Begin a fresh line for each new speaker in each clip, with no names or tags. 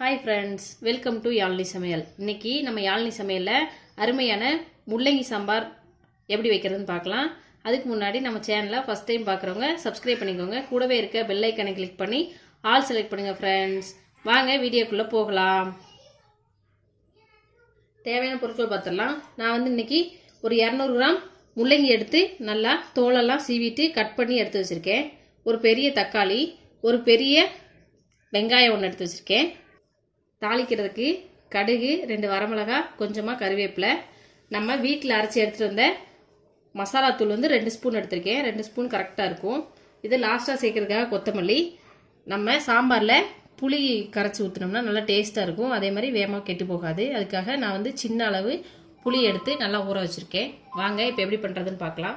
Hi friends, welcome to Yalini Samaiyal. இன்னைக்கு நம்ம Yalini சமையல்ல அருமையான முள்ளங்கி சாம்பார் எப்படி வைக்கிறதுன்னு பார்க்கலாம். அதுக்கு முன்னாடி நம்ம சேனலை ஃபர்ஸ்ட் டைம் பார்க்குறவங்க சப்ஸ்கிரைப் பண்ணிக்கோங்க. கூடவே இருக்க பெல் ஐகானை கிளிக் பண்ணி ஆல் செலக்ட் பண்ணுங்க ஃப்ரெண்ட்ஸ். வாங்க வீடியோக்குள்ள போகலாம். தேவையான பொருட்கள் பார்த்துடலாம். நான் இன்னைக்கு ஒரு 200 கிராம் முள்ளங்கி எடுத்து நல்லா தோலெல்லாம் சீவிட்டு கட் பண்ணி எடுத்து வச்சிருக்கேன். ஒரு பெரிய தக்காளி, ஒரு பெரிய வெங்காயம் ஒன்று எடுத்து வச்சிருக்கேன். தாளிக்கிறதுக்கு கடுகு, 2 வரமிளகாய், கொஞ்சமாக கருவேப்பிலை, நம்ம வீட்டில் அரைச்சி எடுத்துகிட்டு வந்த மசாலா தூள் 2 ஸ்பூன் எடுத்திருக்கேன். 2 ஸ்பூன் கரெக்டாக இருக்கும். இது லாஸ்ட்டாக சேர்க்கறதுக்காக கொத்தமல்லி. நம்ம சாம்பாரில் புளி கரைச்சி ஊற்றினோம்னா நல்லா டேஸ்ட்டாக இருக்கும். அதே மாதிரி வேகமாக கெட்டு போகாது. அதுக்காக நான் சின்ன அளவு புளி எடுத்து நல்லா ஊற வச்சுருக்கேன். வாங்க இப்போ எப்படி பண்ணுறதுன்னு பார்க்கலாம்.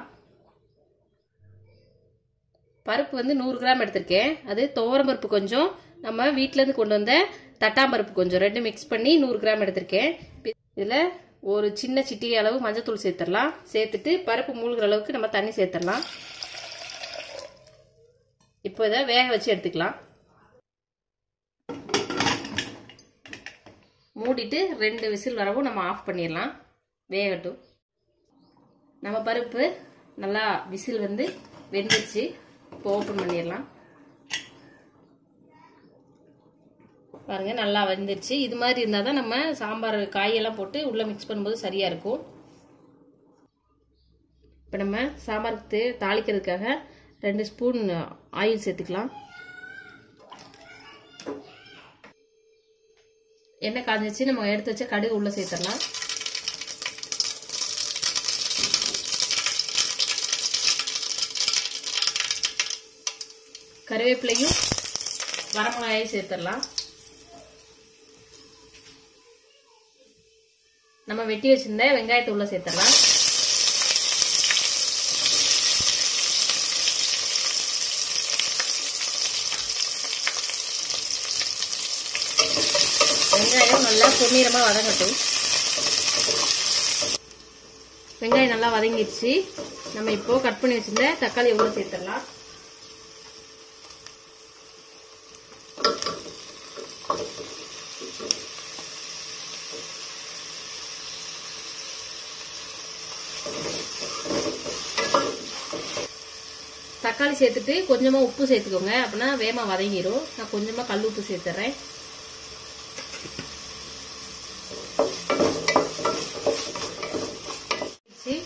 பருப்பு 100 கிராம் எடுத்திருக்கேன். அது துவரம் பருப்பு கொஞ்சம், நம்ம வீட்டிலேருந்து கொண்டு வந்த தட்டாம்பருப்பு கொஞ்சம், 2 மிக்ஸ் பண்ணி 100 கிராம் எடுத்திருக்கேன். இதில் ஒரு சின்ன சிட்டிகை அளவு மஞ்சத்தூள் சேர்த்துடலாம். சேர்த்துட்டு பருப்பு மூழ்கிற அளவுக்கு நம்ம தண்ணி சேர்த்துடலாம். இப்போ இதை வேக வச்சு எடுத்துக்கலாம். மூடிட்டு 2 விசில் வரவும் நம்ம ஆஃப் பண்ணிடலாம். வேகட்டும். நம்ம பருப்பு நல்லா விசில் வெந்துருச்சு. இப்போ ஓப்பன் பண்ணிடலாம். பாருங்க, நல்லா வெந்துருச்சு. இது மாதிரி இருந்தால் தான் நம்ம சாம்பார் காயெல்லாம் போட்டு உள்ள மிக்ஸ் பண்ணும்போது சரியா இருக்கும். இப்போ நம்ம சாம்பாருக்கு தாளிக்கிறதுக்காக 2 ஸ்பூன் ஆயில் சேர்த்துக்கலாம். எண்ணெய் காஞ்சிச்சு. நம்ம எடுத்து வச்ச கடுகு உள்ள சேர்த்துடலாம். கருவேப்பிலையும் வரமிளகாயும் சேர்த்துடலாம். நம்ம வெட்டி வச்சிருந்த வெங்காயத்தை உள்ள சேர்த்துடலாம். வெங்காயம் நல்லா பொன்னிறமா வதங்கட்டும். வெங்காயம் நல்லா வதங்கிடுச்சு. நம்ம இப்போ கட் பண்ணி வச்சிருந்த தக்காளி உள்ள சேர்த்துடலாம். தக்காளி சேர்த்துட்டு கொஞ்சமா உப்பு சேர்த்துக்கோங்க, அப்படின்னா வேகமா வதங்கிடும். நான் கொஞ்சமா கல் உப்பு சேர்த்துறேன்.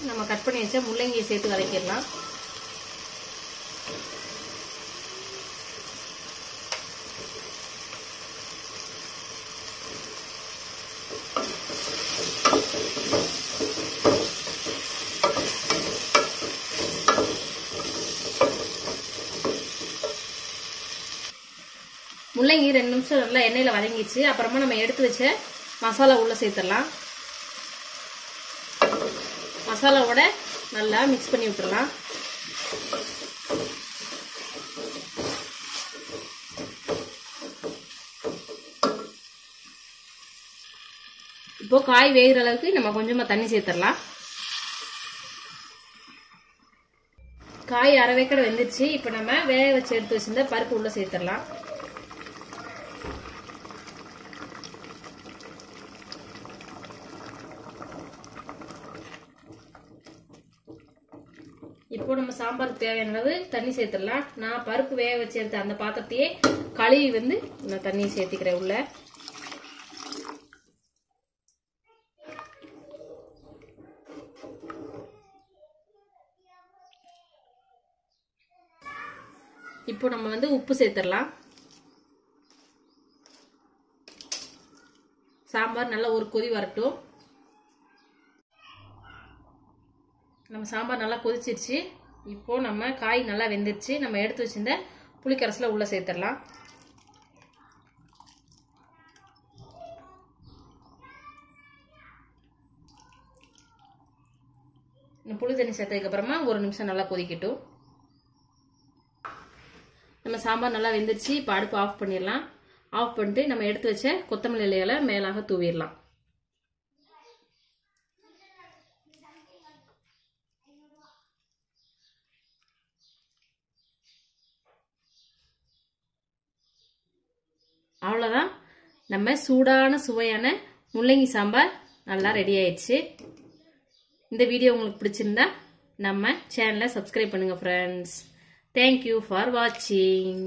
நம்ம கட் பண்ணி வச்ச முள்ளங்கியை சேர்த்து வதக்கிடலாம். முள்ளங்கி 2 நிமிஷம் நல்லா எண்ணெயில வதங்கிச்சு. அப்புறமா நம்ம எடுத்து வச்ச மசாலா உள்ள சேர்த்துடலாம். மசாலாவோட நல்லா மிக்ஸ் பண்ணி விட்டுறலாம். இப்போ காய் வேகிற அளவுக்கு நம்ம கொஞ்சமா தண்ணி சேர்த்துடலாம். காய் அரை வேக்கடை வெந்துருச்சு. இப்போ நம்ம வேக வச்சு எடுத்து வச்சிருந்த பருப்பு உள்ள சேர்த்துடலாம். இப்போ நம்ம சாம்பாருக்கு தேவையான அளவு தண்ணி சேர்த்துடலாம். நான் பருப்பு வேக வச்சு எடுத்த அந்த பாத்திரத்தையே கழுவி நான் தண்ணி சேர்த்துக்கிறேன் உள்ள. இப்போ நம்ம உப்பு சேர்த்துடலாம். சாம்பார் நல்லா ஒரு கொதி வரட்டும். நம்ம சாம்பார் நல்லா கொதிச்சிருச்சு. இப்போ நம்ம காய் நல்லா வெந்துருச்சு. நம்ம எடுத்து வச்சிருந்த புளிக்கரசல உள்ள சேர்த்துடலாம். புளி தண்ணி சேர்த்ததுக்கு அப்புறமா 1 நிமிஷம் நல்லா கொதிக்கட்டும். நம்ம சாம்பார் நல்லா வெந்துருச்சு. இப்போ அடுப்பு ஆஃப் பண்ணிடலாம். ஆஃப் பண்ணிட்டு நம்ம எடுத்து வச்ச கொத்தமல்லி இலைகளை மேலாக தூவிடலாம். அவ்வளவுதான். நம்ம சூடான சுவையான முள்ளங்கி சாம்பார் நல்லா ரெடி ஆயிடுச்சு. இந்த வீடியோ உங்களுக்கு பிடிச்சிருந்தா நம்ம சேனலை சப்ஸ்கிரைப் பண்ணுங்க friends. Thank you for watching.